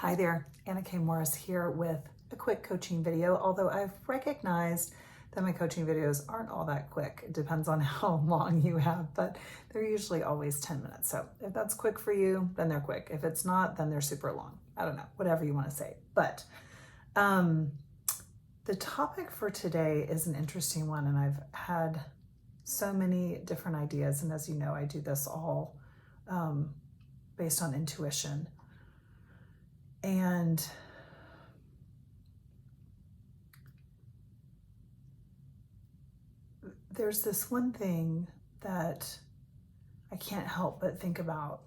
Hi there, Anna K. Morris here with a quick coaching video, although I've recognized that my coaching videos aren't all that quick. It depends on how long you have, but they're usually always 10 minutes. So if that's quick for you, then they're quick. If it's not, then they're super long. I don't know, whatever you want to say. But the topic for today is an interesting one, and I've had so many different ideas. And as you know, I do this all based on intuition. And there's this one thing that I can't help but think about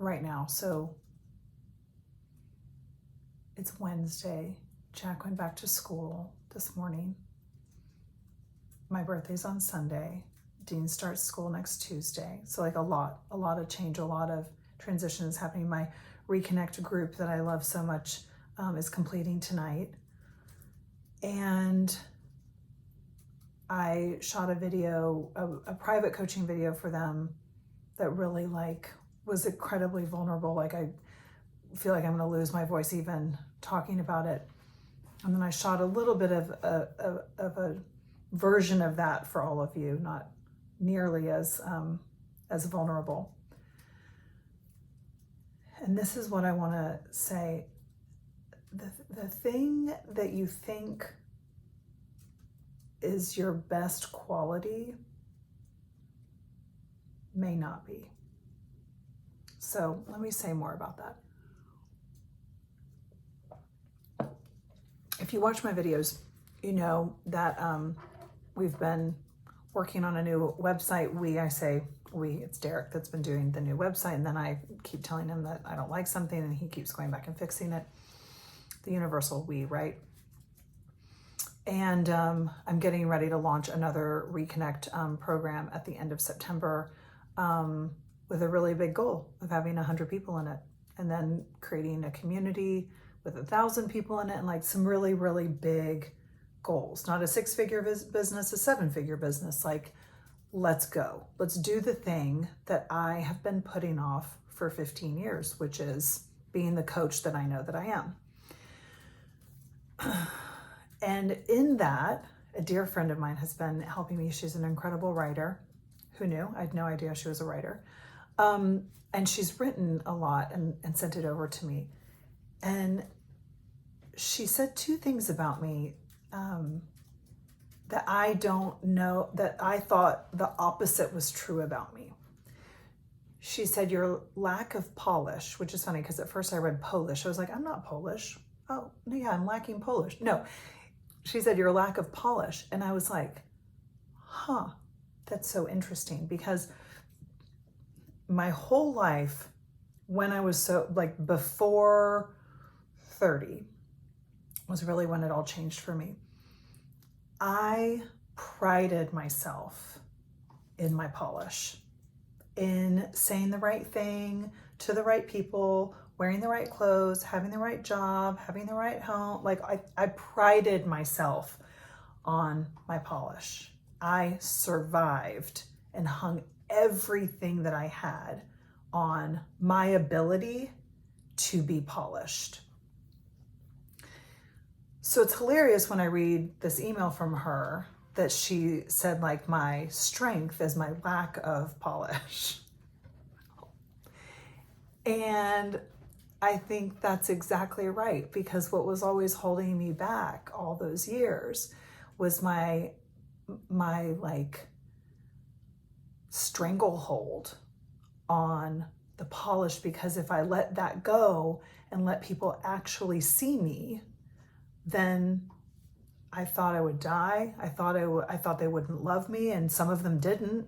right now. So it's Wednesday. Jack went back to school this morning. My birthday's on Sunday. Dean starts school next Tuesday. So like a lot of change, a lot of transition is happening. My Reconnect group that I love so much is completing tonight. And I shot a video, a private coaching video for them that really was incredibly vulnerable. I feel like I'm gonna lose my voice even talking about it. And then I shot a little bit of a version of that for all of you, not nearly as vulnerable. And this is what I want to say. The thing that you think is your best quality may not be. So let me say more about that. If you watch my videos, you know that we've been working on a new website. I say we, it's Derek that's been doing the new website, and then I keep telling him that I don't like something and he keeps going back and fixing it. The universal we, right? And I'm getting ready to launch another Reconnect program at the end of September with a really big goal of having 100 people in it, and then creating a community with 1,000 people in it, and some really, really big goals. Not a 6-figure business, a 7-figure business. Let's go. Let's do the thing that I have been putting off for 15 years, which is being the coach that I know that I am. And in that, a dear friend of mine has been helping me. She's an incredible writer. Who knew? I had no idea she was a writer. And she's written a lot and sent it over to me. And she said 2 things about me that I don't know, that I thought the opposite was true about me. She said, your lack of polish, which is funny because at first I read Polish. I was like, I'm not Polish. Oh, yeah, I'm lacking Polish. No, she said, your lack of polish. And I was like, huh, that's so interesting, because my whole life, when I was before 30 was really when it all changed for me. I prided myself in my polish, in saying the right thing to the right people, wearing the right clothes, having the right job, having the right home. I prided myself on my polish. I survived and hung everything that I had on my ability to be polished. So it's hilarious when I read this email from her that she said my strength is my lack of polish. And I think that's exactly right, because what was always holding me back all those years was my stranglehold on the polish, because if I let that go and let people actually see me, then I thought I would die. I thought they wouldn't love me, and some of them didn't.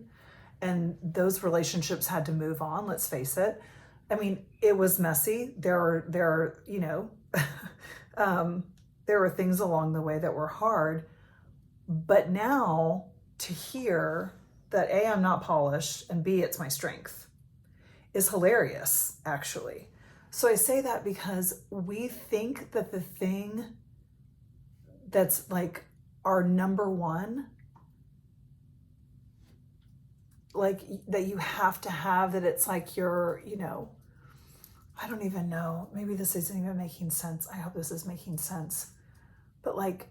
And those relationships had to move on, let's face it. I mean, it was messy. There were things along the way that were hard. But now to hear that A, I'm not polished, and B, it's my strength, is hilarious, actually. So I say that because we think that the thing that's our number one, that you have to have, that it's your, I don't even know, maybe this isn't even making sense. I hope this is making sense. But like,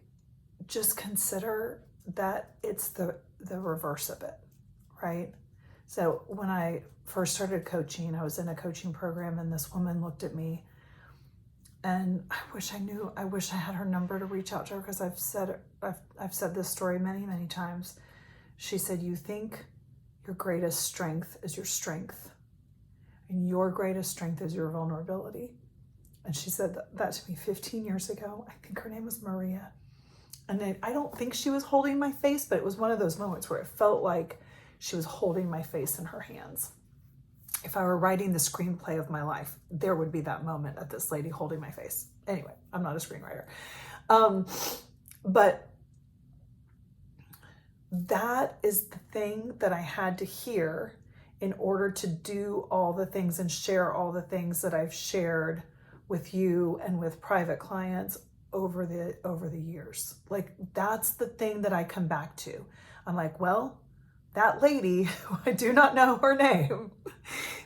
just consider that it's the reverse of it, right? So when I first started coaching, I was in a coaching program, and this woman looked at me, and I wish I had her number to reach out to her, because I've said this story many, many times. She said, you think your greatest strength is your strength, and your greatest strength is your vulnerability. And she said that to me 15 years ago. I think her name was Maria. And I don't think she was holding my face, but it was one of those moments where it felt like she was holding my face in her hands. If I were writing the screenplay of my life, there would be that moment of this lady holding my face. Anyway, I'm not a screenwriter. But that is the thing that I had to hear in order to do all the things and share all the things that I've shared with you and with private clients over the years. Like, that's the thing that I come back to. I'm like, well, that lady, who I do not know her name,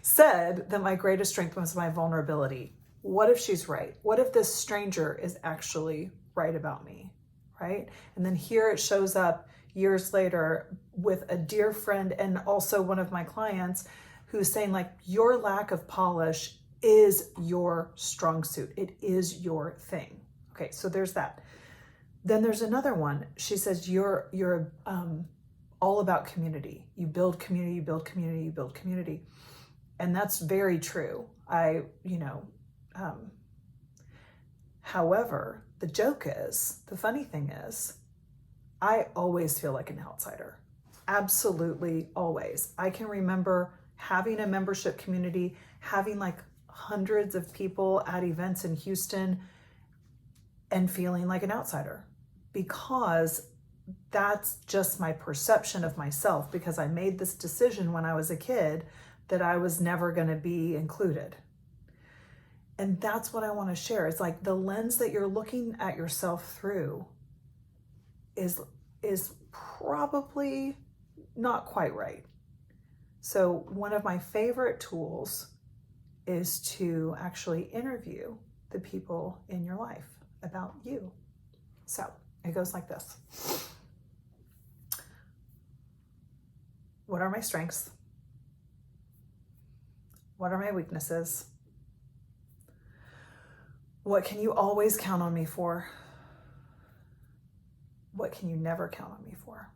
said that my greatest strength was my vulnerability. What if she's right? What if this stranger is actually right about me, right? And then here it shows up years later with a dear friend and also one of my clients who's saying, like, your lack of polish is your strong suit. It is your thing. Okay, so there's that. Then there's another one. She says, you're all about community. You build community, you build community, you build community. And that's very true. However, the joke is, the funny thing is, I always feel like an outsider. Absolutely always. I can remember having a membership community, having like hundreds of people at events in Houston, and feeling like an outsider, because that's just my perception of myself, because I made this decision when I was a kid that I was never going to be included. And that's what I want to share. It's like the lens that you're looking at yourself through is probably not quite right. So one of my favorite tools is to actually interview the people in your life about you. So it goes like this. What are my strengths? What are my weaknesses? What can you always count on me for? What can you never count on me for?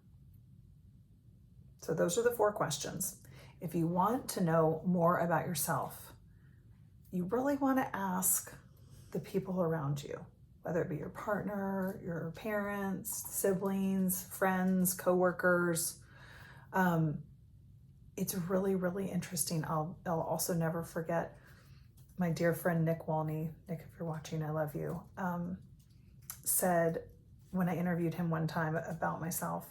So those are the 4 questions. If you want to know more about yourself, you really want to ask the people around you, whether it be your partner, your parents, siblings, friends, coworkers. It's really, really interesting. I'll also never forget my dear friend Nick Walney. Nick, if you're watching, I love you. Said, when I interviewed him one time about myself,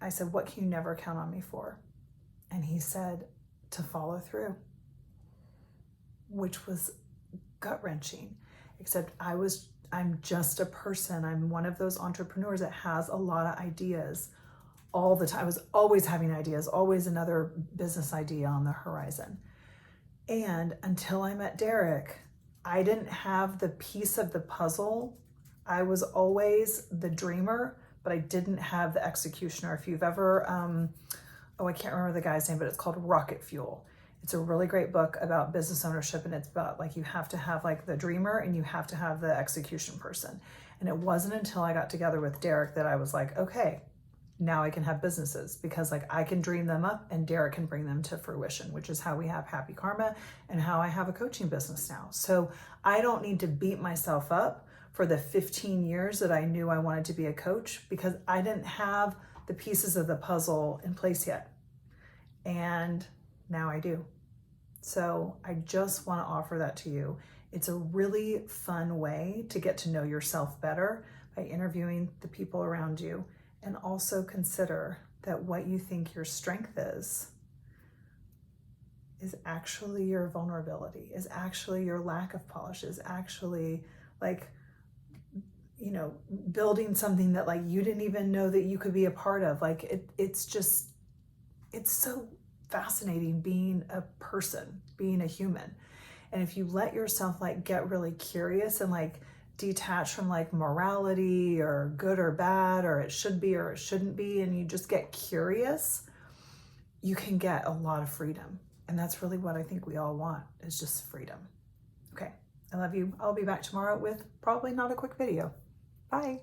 I said, what can you never count on me for? And he said, to follow through, which was gut-wrenching. Except I'm just a person. I'm one of those entrepreneurs that has a lot of ideas all the time. I was always having ideas, always another business idea on the horizon. And until I met Derek, I didn't have the piece of the puzzle. I was always the dreamer, but I didn't have the executioner. If you've ever, I can't remember the guy's name, but it's called Rocket Fuel. It's a really great book about business ownership, and it's about like you have to have like the dreamer and you have to have the execution person. And it wasn't until I got together with Derek that I was like, okay, now I can have businesses, because like I can dream them up and Derek can bring them to fruition, which is how we have Happy Karma and how I have a coaching business now. So I don't need to beat myself up for the 15 years that I knew I wanted to be a coach, because I didn't have the pieces of the puzzle in place yet. And now I do. So I just want to offer that to you. It's a really fun way to get to know yourself better by interviewing the people around you. And also consider that what you think your strength is actually your vulnerability, is actually your lack of polish, is actually like, building something that like you didn't even know that you could be a part of. Like it's so fascinating being a person, being a human. And if you let yourself like get really curious and like detach from like morality or good or bad or it should be or it shouldn't be, and you just get curious, you can get a lot of freedom. And that's really what I think we all want, is just freedom. Okay, I love you. I'll be back tomorrow with probably not a quick video. Bye.